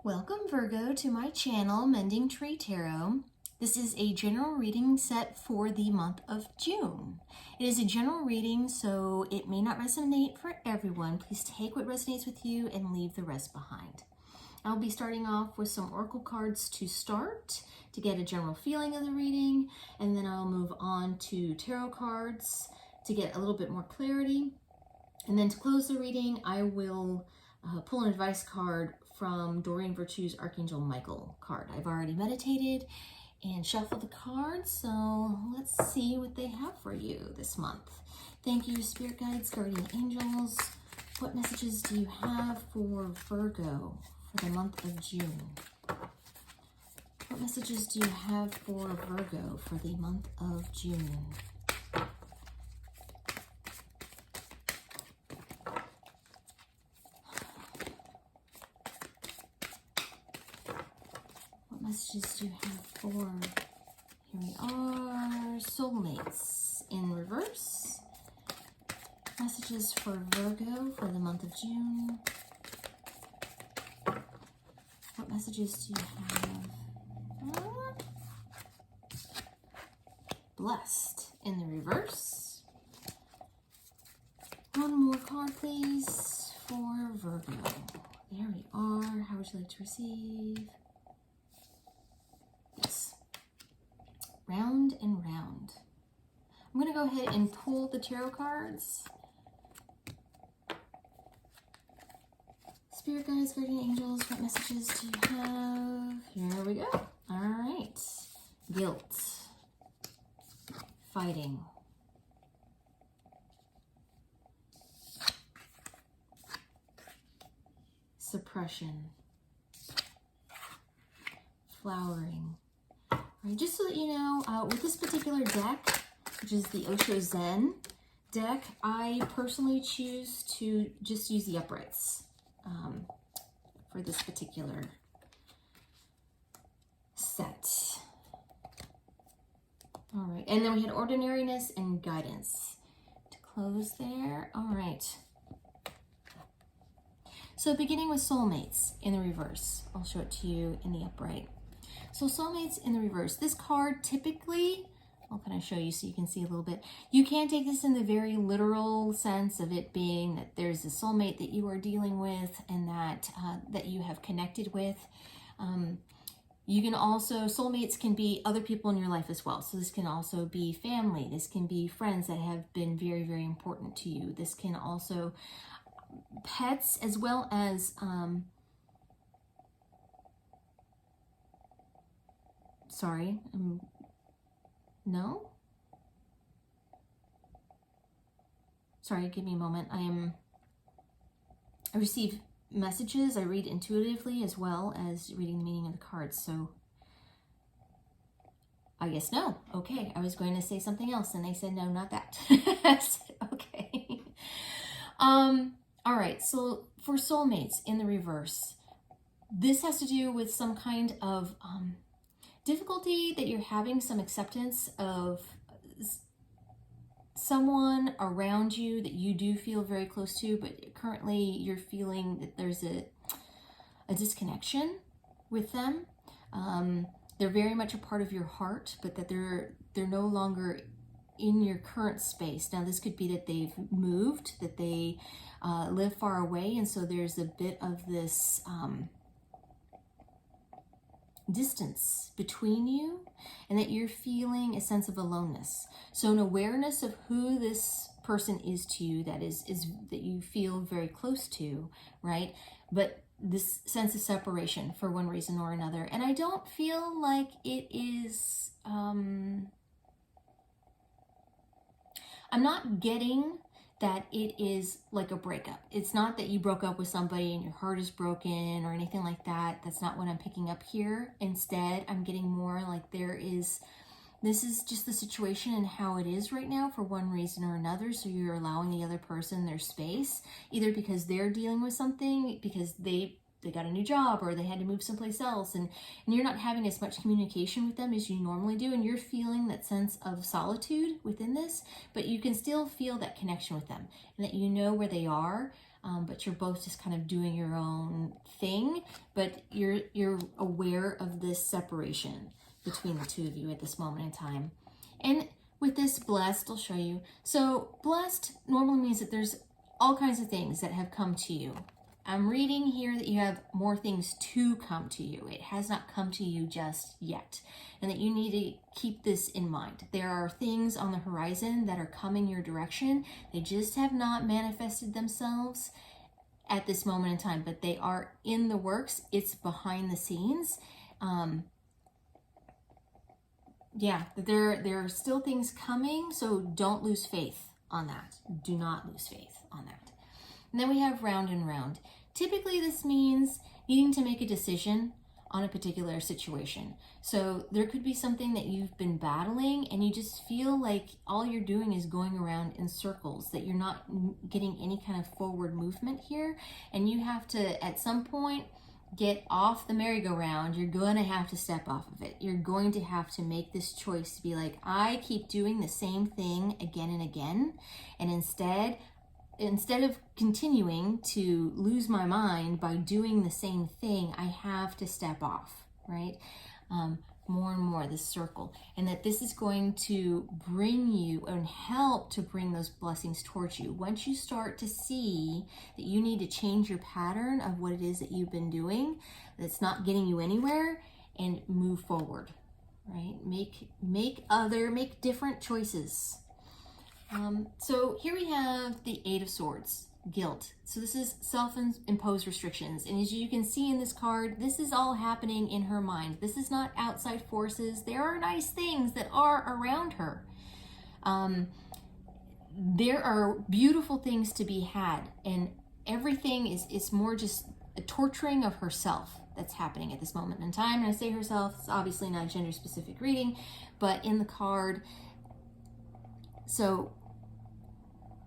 Welcome, Virgo, to my channel, Mending Tree Tarot. This is a general reading set for the month of June. It is a general reading, so it may not resonate for everyone. Please take what resonates with you and leave the rest behind. I'll be starting off with some oracle cards to start, to get a general feeling of the reading, and then I'll move on to tarot cards to get a little bit more clarity. And then to close the reading, I will pull an advice card from Doreen Virtue's Archangel Michael card. I've already meditated and shuffled the cards, so let's see what they have for you this month. Thank you, Spirit Guides, Guardian Angels. What messages do you have for Virgo for the month of June? What messages do you have for Virgo for the month of June? Messages do you have for, here we are, Soulmates in reverse. Messages for Virgo for the month of June. What messages do you have? Blessed in the reverse. One more card, please, for Virgo. There we are. How would you like to receive? Yes. Round and round. I'm going to go ahead and pull the tarot cards. Spirit guides, guardian angels, what messages do you have? Here we go. All right. Guilt. Fighting. Suppression. Flowering. Right, just so that you know, with this particular deck, which is the Osho Zen deck, I personally choose to just use the uprights for this particular set. All right, and then we had ordinariness and guidance to close there. All right. So beginning with Soulmates in the reverse, I'll show it to you in the upright. So Soulmates in the reverse. This card typically, I'll kind of show you so you can see a little bit. You can take this in the very literal sense of it being that there's a soulmate that you are dealing with and that that you have connected with. You can also, soulmates can be other people in your life as well. So this can also be family. This can be friends that have been very, very important to you. This can also pets as well as no? Sorry, give me a moment. I receive messages. I read intuitively as well as reading the meaning of the cards. So I guess no. Okay, I was going to say something else and they said, no, not that. I said, okay. All right, so for Soulmates in the reverse, this has to do with some kind of difficulty that you're having, some acceptance of someone around you that you do feel very close to, but currently you're feeling that there's a disconnection with them. They're very much a part of your heart, but that they're no longer in your current space. Now, this could be that they've moved, that they live far away, and so there's a bit of this distance between you, and that you're feeling a sense of aloneness. So an awareness of who this person is to you that is that you feel very close to, right? But this sense of separation for one reason or another. And I don't feel like it is I'm not getting that it is like a breakup. It's not that you broke up with somebody and your heart is broken or anything like that. That's not what I'm picking up here. Instead, I'm getting more like this is just the situation and how it is right now for one reason or another. So you're allowing the other person their space, either because they're dealing with something, because they they got a new job or they had to move someplace else, and you're not having as much communication with them as you normally do, and you're feeling that sense of solitude within this, but you can still feel that connection with them and that you know where they are, but you're both just kind of doing your own thing, but you're aware of this separation between the two of you at this moment in time. And with this blessed, I'll show you. So blessed normally means that there's all kinds of things that have come to you. I'm reading here that you have more things to come to you. It has not come to you just yet. And that you need to keep this in mind. There are things on the horizon that are coming your direction. They just have not manifested themselves at this moment in time, but they are in the works. It's behind the scenes. Yeah, there are still things coming, so don't lose faith on that. Do not lose faith on that. And then we have round and round. Typically this means needing to make a decision on a particular situation. So there could be something that you've been battling and you just feel like all you're doing is going around in circles, that you're not getting any kind of forward movement here, and you have to at some point get off the merry-go-round. You're going to have to step off of it. You're going to have to make this choice to be like, I keep doing the same thing again and again, and instead of continuing to lose my mind by doing the same thing, I have to step off, right? More and more this circle, and that this is going to bring you and help to bring those blessings towards you. Once you start to see that you need to change your pattern of what it is that you've been doing that's not getting you anywhere, and move forward, right? Make different choices. So here we have the Eight of Swords, guilt. So this is self-imposed restrictions. And as you can see in this card, this is all happening in her mind. This is not outside forces. There are nice things that are around her. There are beautiful things to be had, and everything is more just a torturing of herself that's happening at this moment in time. And I say herself, it's obviously not a gender specific reading, but in the card, so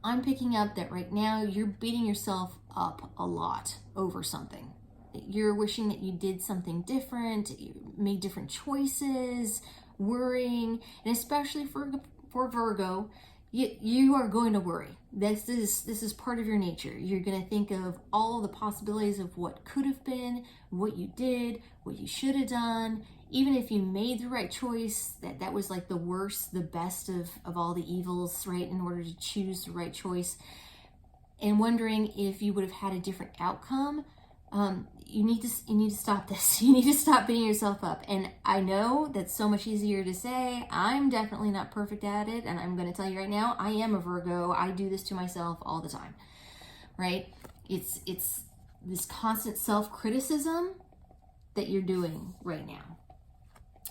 I'm picking up that right now you're beating yourself up a lot over something. You're wishing that you did something different, you made different choices, worrying, and especially for Virgo, you are going to worry. This is part of your nature. You're going to think of all the possibilities of what could have been, what you did, what you should have done. Even if you made the right choice, that was like the worst, the best of all the evils, right? In order to choose the right choice, and wondering if you would have had a different outcome. You need to stop this. You need to stop beating yourself up. And I know that's so much easier to say. I'm definitely not perfect at it, and I'm going to tell you right now, I am a Virgo. I do this to myself all the time, right? It's this constant self-criticism that you're doing right now.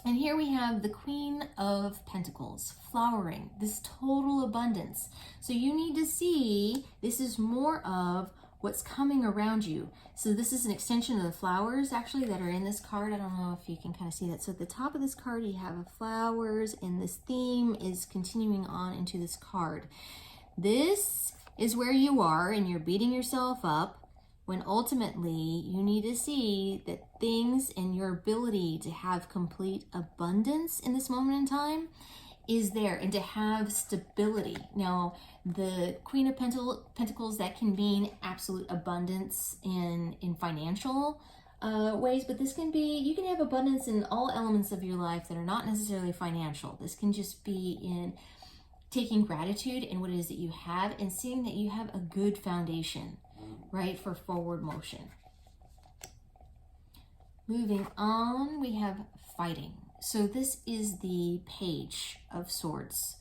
And here we have the Queen of Pentacles, flowering, this total abundance. So you need to see, this is more of what's coming around you. So this is an extension of the flowers actually that are in this card. I don't know if you can kind of see that. So at the top of this card, you have flowers, and this theme is continuing on into this card. This is where you are, and you're beating yourself up, when ultimately you need to see that things and your ability to have complete abundance in this moment in time is there, and to have stability. Now, the Queen of Pentacles, that can mean absolute abundance in financial ways, but this can be, you can have abundance in all elements of your life that are not necessarily financial. This can just be in taking gratitude in what it is that you have, and seeing that you have a good foundation, right, for forward motion. Moving on, we have fighting. So this is the Page of Swords.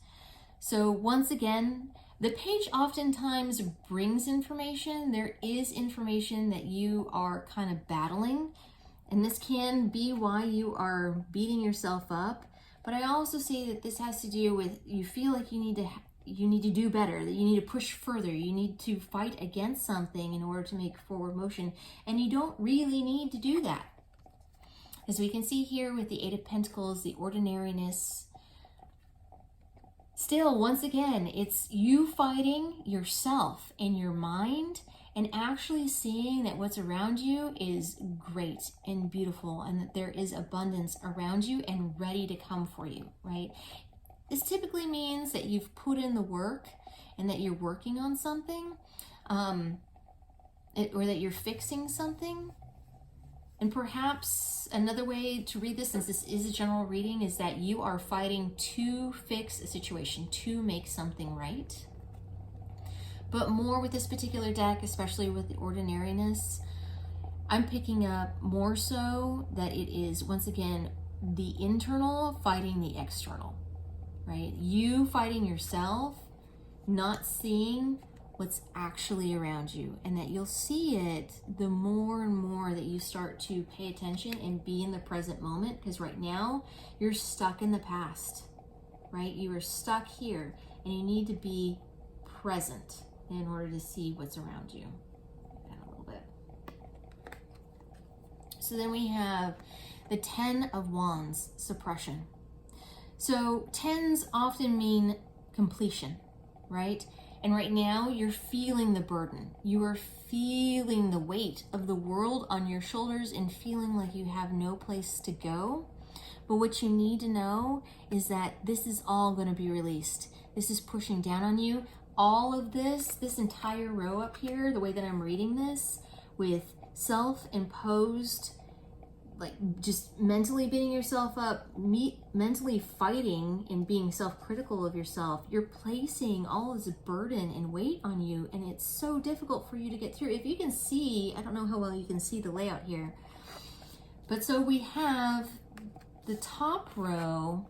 So once again, the page oftentimes brings information. There is information that you are kind of battling, and this can be why you are beating yourself up. But I also see that this has to do with, you feel like you need to do better, that you need to push further, you need to fight against something in order to make forward motion, and you don't really need to do that. As we can see here with the Eight of Pentacles, the ordinariness, still, once again, it's you fighting yourself and your mind, and actually seeing that what's around you is great and beautiful, and that there is abundance around you and ready to come for you, right? This typically means that you've put in the work and that you're working on something, or that you're fixing something. And perhaps another way to read this, since this is a general reading, is that you are fighting to fix a situation, to make something right. But more with this particular deck, especially with the ordinariness, I'm picking up more so that it is, once again, the internal fighting the external, right? You fighting yourself, not seeing what's actually around you, and that you'll see it the more and more that you start to pay attention and be in the present moment, because right now you're stuck in the past, right? You are stuck here, and you need to be present in order to see what's around you. And a little bit. So then we have the 10 of Wands, Suppression. So 10s often mean completion, right? And right now you're feeling the burden. You are feeling the weight of the world on your shoulders and feeling like you have no place to go. But what you need to know is that this is all going to be released. This is pushing down on you. All of this entire row up here, the way that I'm reading this, with self-imposed, like just mentally beating yourself up, mentally fighting and being self-critical of yourself, you're placing all of this burden and weight on you, and it's so difficult for you to get through. If you can see, I don't know how well you can see the layout here, but so we have the top row,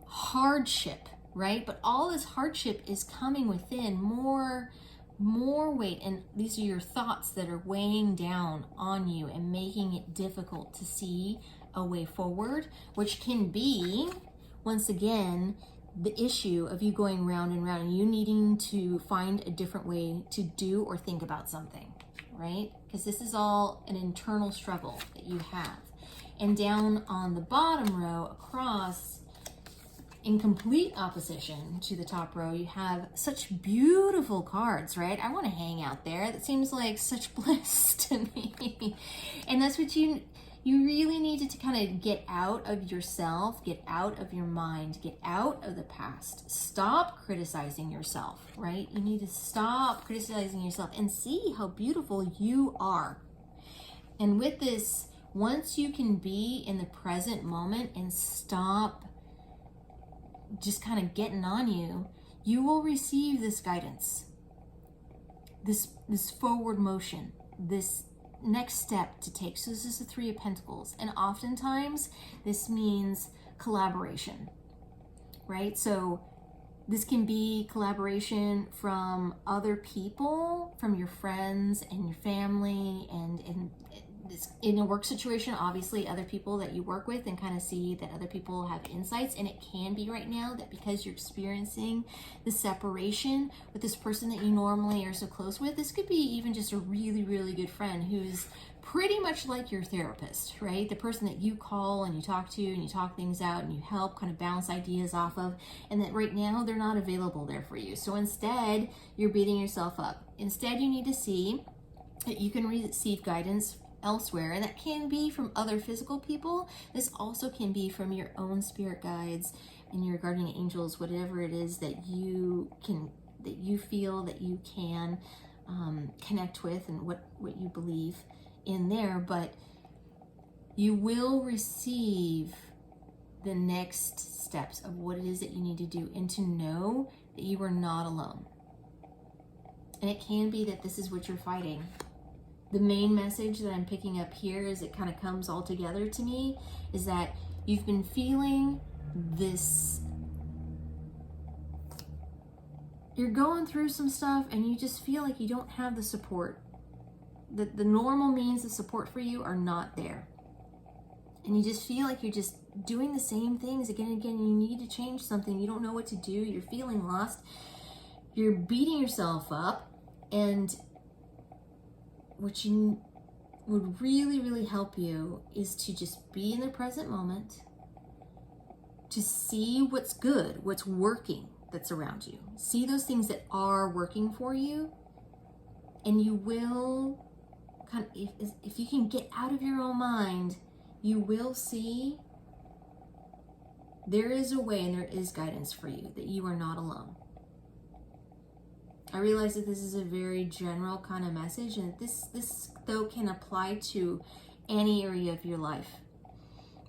hardship, right? But all this hardship is coming within more weight, and these are your thoughts that are weighing down on you and making it difficult to see a way forward, which can be, once again, the issue of you going round and round and you needing to find a different way to do or think about something, right? Because this is all an internal struggle that you have. And down on the bottom row across, in complete opposition to the top row, you have such beautiful cards, right? I want to hang out there. That seems like such bliss to me. And that's what you really needed to kind of get out of yourself, get out of your mind, get out of the past. Stop criticizing yourself, right? You need to stop criticizing yourself and see how beautiful you are. And with this, once you can be in the present moment and stop just kind of getting on you, you will receive this guidance, this forward motion, this next step to take. So this is the 3 of Pentacles, and oftentimes this means collaboration, right? So this can be collaboration from other people, from your friends and your family, and in a work situation, obviously other people that you work with, and kind of see that other people have insights. And it can be right now that because you're experiencing the separation with this person that you normally are so close with, this could be even just a really, really good friend who's pretty much like your therapist, right? The person that you call and you talk to and you talk things out and you help kind of bounce ideas off of, and that right now they're not available there for you. So instead, you're beating yourself up. Instead, you need to see that you can receive guidance elsewhere, and that can be from other physical people. This also can be from your own spirit guides and your guardian angels, whatever it is that you feel that you can connect with, and what you believe in there. But you will receive the next steps of what it is that you need to do, and to know that you are not alone. And it can be that this is what you're fighting. The main message that I'm picking up here, as it kind of comes all together to me, is that you've been feeling this, you're going through some stuff and you just feel like you don't have the support. The normal means of support for you are not there. And you just feel like you're just doing the same things again and again. You need to change something. You don't know what to do. You're feeling lost. You're beating yourself up. And what you would really, really help you is to just be in the present moment, to see what's good, what's working that's around you. See those things that are working for you, And you will, if you can get out of your own mind, you will see there is a way and there is guidance for you, that you are not alone. I realize that this is a very general kind of message, and this though can apply to any area of your life.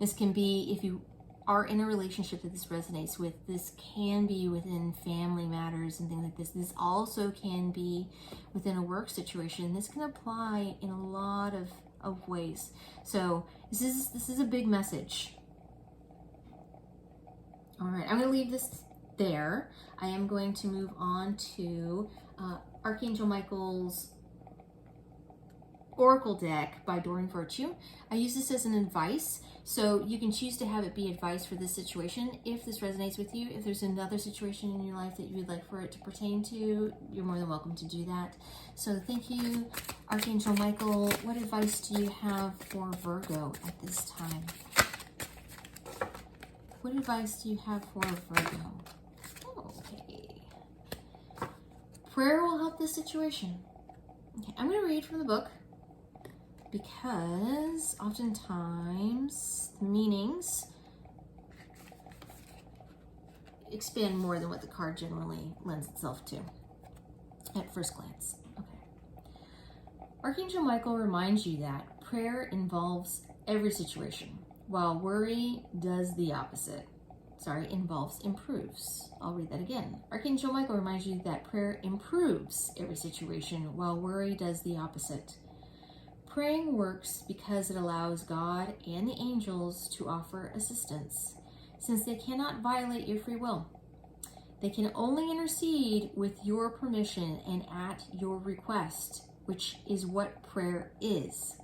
This can be, if you are in a relationship that this resonates with, this can be within family matters and things like this. This also can be within a work situation. This can apply in a lot of ways. So this is a big message. All right, I'm going to leave this there. I am going to move on to Archangel Michael's Oracle deck by Doreen Virtue. I use this as an advice, so you can choose to have it be advice for this situation if this resonates with you. If there's another situation in your life that you would like for it to pertain to, you're more than welcome to do that. So thank you, Archangel Michael. What advice do you have for Virgo at this time? What advice do you have for Virgo? Okay. Prayer will help this situation. Okay, I'm going to read from the book, because oftentimes the meanings expand more than what the card generally lends itself to at first glance. Okay. Archangel Michael reminds you that prayer involves every situation, while worry does the opposite. Improves. I'll read that again. Archangel Michael reminds you that prayer improves every situation, while worry does the opposite. Praying works because it allows God and the angels to offer assistance, since they cannot violate your free will. They can only intercede with your permission and at your request, which is what prayer is.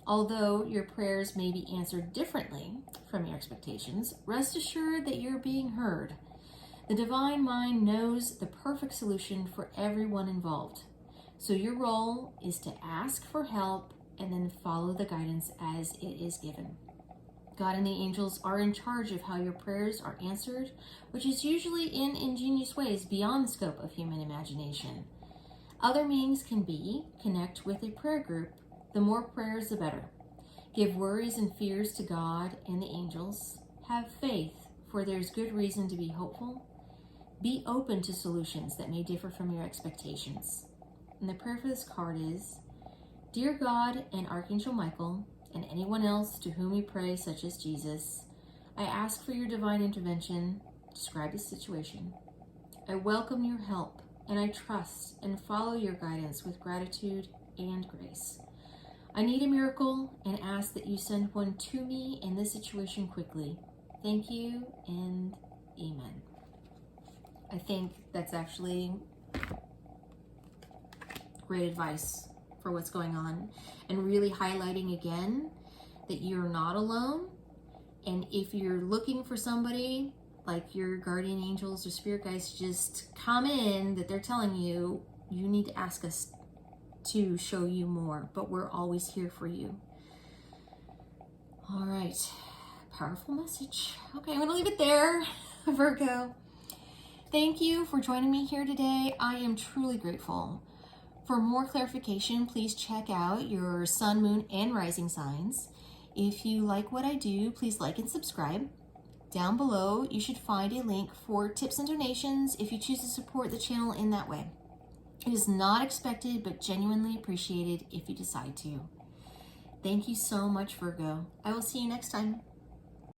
Although your prayers may be answered differently from your expectations, rest assured that you're being heard. The divine mind knows the perfect solution for everyone involved. So your role is to ask for help and then follow the guidance as it is given. God and the angels are in charge of how your prayers are answered, which is usually in ingenious ways beyond the scope of human imagination. Other means can be connect with a prayer group. The more prayers, the better. Give worries and fears to God and the angels. Have faith, for there's good reason to be hopeful. Be open to solutions that may differ from your expectations. And the prayer for this card is, Dear God and Archangel Michael, and anyone else to whom we pray, such as Jesus, I ask for your divine intervention. Describe the situation. I welcome your help, and I trust and follow your guidance with gratitude and grace. I need a miracle and ask that you send one to me in this situation quickly. Thank you and amen. I think that's actually great advice for what's going on, and really highlighting again that you're not alone. And if you're looking for somebody like your guardian angels or spirit guides to just come in, that they're telling you, you need to ask us to show you more, but we're always here for you. All right, powerful message. Okay, I'm gonna leave it there, Virgo. Thank you for joining me here today. I am truly grateful. For more clarification, please check out your sun, moon, and rising signs. If you like what I do, please like and subscribe. Down below, you should find a link for tips and donations if you choose to support the channel in that way. It is not expected, but genuinely appreciated if you decide to. Thank you so much, Virgo. I will see you next time.